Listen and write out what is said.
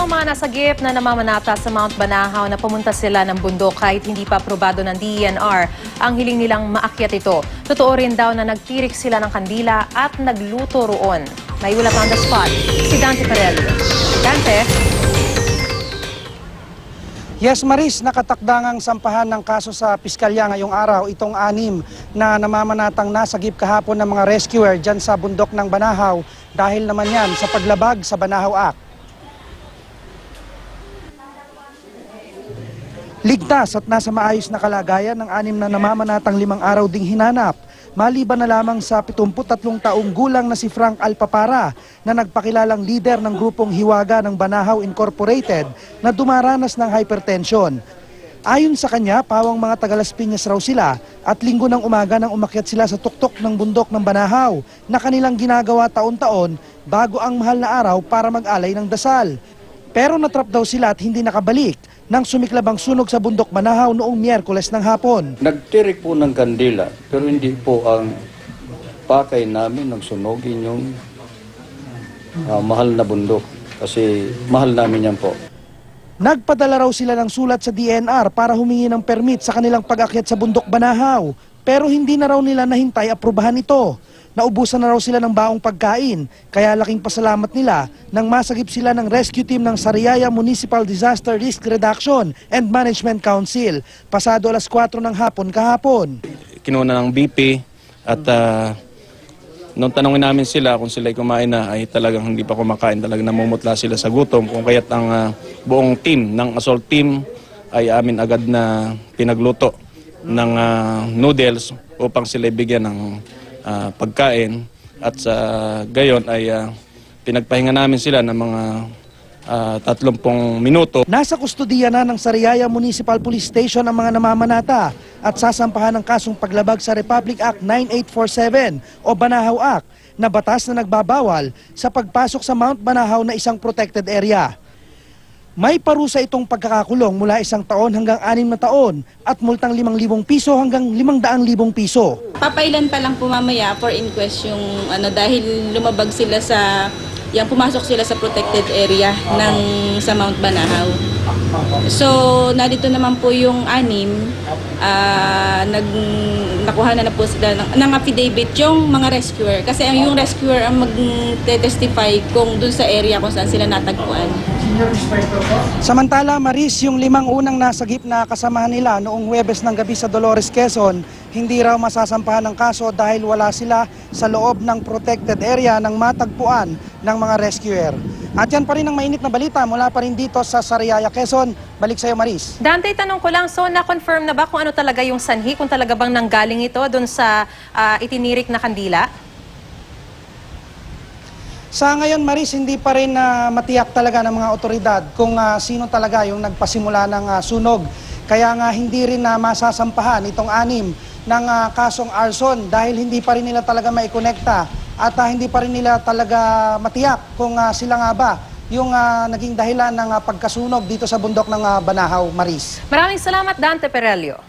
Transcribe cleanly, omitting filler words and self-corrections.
ang mga nasagip na namamanata sa Mount Banahaw na pumunta sila ng bundok kahit hindi pa aprobado ng DENR. Ang hiling nilang maakyat ito. Totoo rin daw na nagtirik sila ng kandila at nagluto roon. May ulat on the spot, si Dante Perello. Dante? Yes, Maris, nakatakdangang sampahan ng kaso sa piskalya ngayong araw itong 6 na namamanatang nasagip kahapon ng mga rescuer dyan sa bundok ng Banahaw dahil naman yan sa paglabag sa Banahaw Act. Ligtas at nasa maayos na kalagayan ng 6 na namamanatang 5 araw ding hinanap. Maliban na lamang sa 73 taong gulang na si Frank Alpapara na nagpakilalang leader ng grupong Hiwaga ng Banahaw Incorporated na dumaranas ng hypertension. Ayon sa kanya, pawang mga taga-Las Piñas raw sila at linggo ng umaga nang umakyat sila sa tuktok ng bundok ng Banahaw na kanilang ginagawa taon-taon bago ang mahal na araw para mag-alay ng dasal. Pero natrap daw sila at hindi nakabalik nang sumiklab ang sunog sa bundok Banahaw noong Miyerkules ng hapon. Nagtirik po ng kandila pero hindi po ang pakay namin nang sunogin yung mahal na bundok kasi mahal namin yan po. Nagpadala raw sila ng sulat sa DENR para humingi ng permit sa kanilang pag-akyat sa bundok Banahaw pero hindi na raw nila nahintay aprubahan ito. Naubusan na raw sila ng baong pagkain, kaya laking pasalamat nila nang masagip sila ng rescue team ng Sariaya Municipal Disaster Risk Reduction and Management Council. Pasado alas 4 ng hapon kahapon. Kinuna ng BP at nung tanongin namin sila kung sila'y kumain na ay talagang hindi pa kumakain, talagang namumutla sila sa gutom. Kung kaya't ang buong team ng assault team ay amin agad na pinagluto ng noodles upang sila bigyan ng pagkain at sa gayon ay pinagpahinga namin sila ng mga 30 minuto. Nasa kustodiya na ng Sariaya Municipal Police Station ang mga namamanata at sasampahan ng kasong paglabag sa Republic Act 9847 o Banahaw Act na batas na nagbabawal sa pagpasok sa Mount Banahaw na isang protected area. May parusa itong pagkakakulong mula 1 taon hanggang 6 na taon at multang 5,000 piso hanggang 500,000 piso. Papailan pa lang po mamaya for inquest yung dahil lumabag sila sa pumasok sila sa protected area sa Mount Banahaw. So narito naman po yung 6 nakuha na po sila ng affidavit yung mga rescuer kasi yung rescuer ang mag-testify kung dun sa area kung saan sila natagpuan. Samantala, Maris, yung 5 unang nasagip na kasamahan nila noong Huwebes ng gabi sa Dolores, Quezon, hindi raw masasampahan ng kaso dahil wala sila sa loob ng protected area ng matagpuan ng mga rescuer. At yan pa rin ang mainit na balita mula pa rin dito sa Sariaya, Quezon. Balik sa'yo, Maris. Dante, tanong ko lang, so na-confirm na ba kung ano talaga yung sanhi, kung talaga bang nanggaling ito doon sa itinirik na kandila? Sa ngayon, Maris, hindi pa rin matiyak talaga ng mga otoridad kung sino talaga yung nagpasimula ng sunog. Kaya nga hindi rin masasampahan itong 6 ng kasong arson dahil hindi pa rin nila talaga maikonekta at hindi pa rin nila talaga matiyak kung sila nga ba yung naging dahilan ng pagkasunog dito sa bundok ng Banahaw, Maris. Maraming salamat, Dante Perello.